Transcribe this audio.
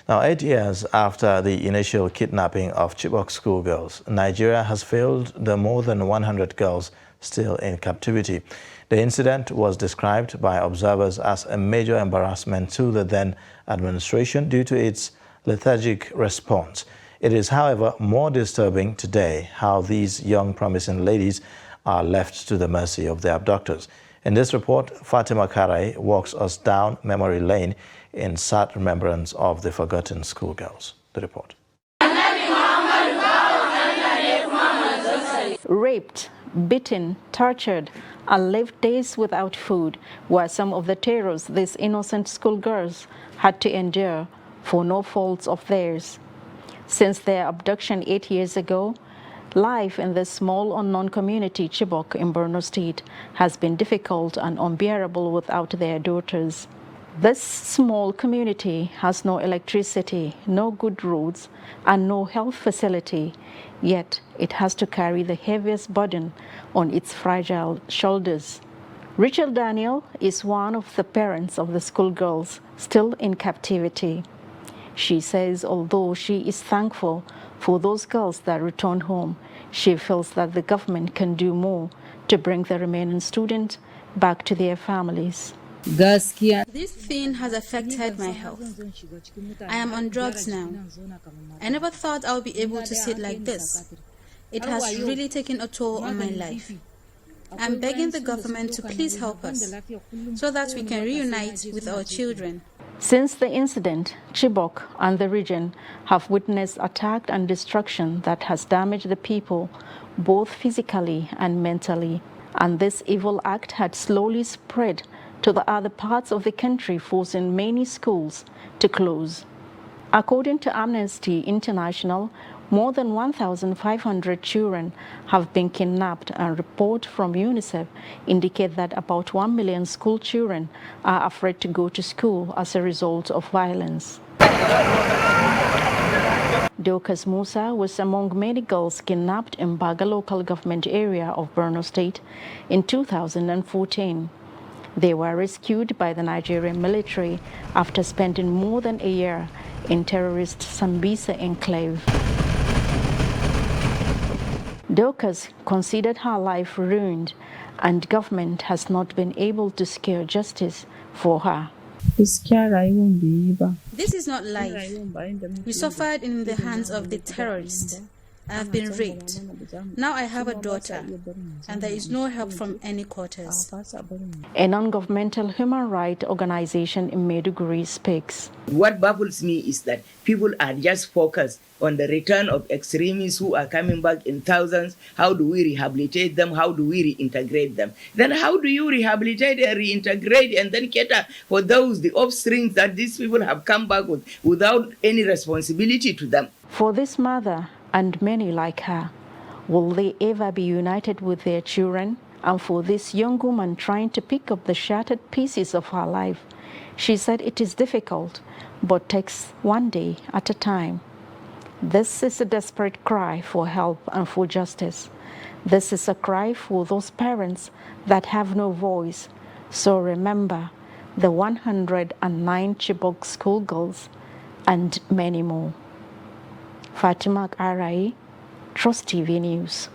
Now, 8 years after the initial kidnapping of Chibok schoolgirls, Nigeria has failed the more than 100 girls still in captivity. The incident was described by observers as a major embarrassment to the then administration due to its lethargic response. It is, however, more disturbing today how these young promising ladies are left to the mercy of their abductors. In this report, Fatima Karai walks us down memory lane in sad remembrance of the forgotten schoolgirls. The report. Raped, beaten, tortured, and lived days without food were some of the terrors these innocent schoolgirls had to endure for no faults of theirs. Since their abduction 8 years ago, life in this small unknown community, Chibok, in Borno State, has been difficult and unbearable without their daughters. This small community has no electricity, no good roads, and no health facility, yet it has to carry the heaviest burden on its fragile shoulders. Rachel Daniel is one of the parents of the schoolgirls still in captivity. She says although she is thankful for those girls that returned home, she feels that the government can do more to bring the remaining students back to their families. This thing has affected my health. I am on drugs now. I never thought I would be able to sit like this. It has really taken a toll on my life. I'm begging the government to please help us so that we can reunite with our children. Since the incident, Chibok and the region have witnessed attack and destruction that has damaged the people both physically and mentally. And this evil act had slowly spread to the other parts of the country, forcing many schools to close. According to Amnesty International, more than 1,500 children have been kidnapped, and reports from UNICEF indicate that about 1 million school children are afraid to go to school as a result of violence. Dorcas Musa was among many girls kidnapped in Baga local government area of Borno State in 2014. They were rescued by the Nigerian military after spending more than a year in terrorist Sambisa enclave. Dorcas considered her life ruined, and government has not been able to secure justice for her. This is not life. We suffered in the hands of the terrorists. I have been raped. Now I have a daughter, and there is no help from any quarters. A non-governmental human rights organization in Maiduguri speaks. What baffles me is that people are just focused on the return of extremists who are coming back in thousands. How do we rehabilitate them? How do we reintegrate them? Then how do you rehabilitate and reintegrate and then cater for those, the offspring that these people have come back with without any responsibility to them? For this mother and many like her, will they ever be united with their children? And for this young woman trying to pick up the shattered pieces of her life, she said it is difficult, but takes one day at a time. This is a desperate cry for help and for justice. This is a cry for those parents that have no voice. So remember the 109 Chibok schoolgirls and many more. Fatima Karai, Trust TV News.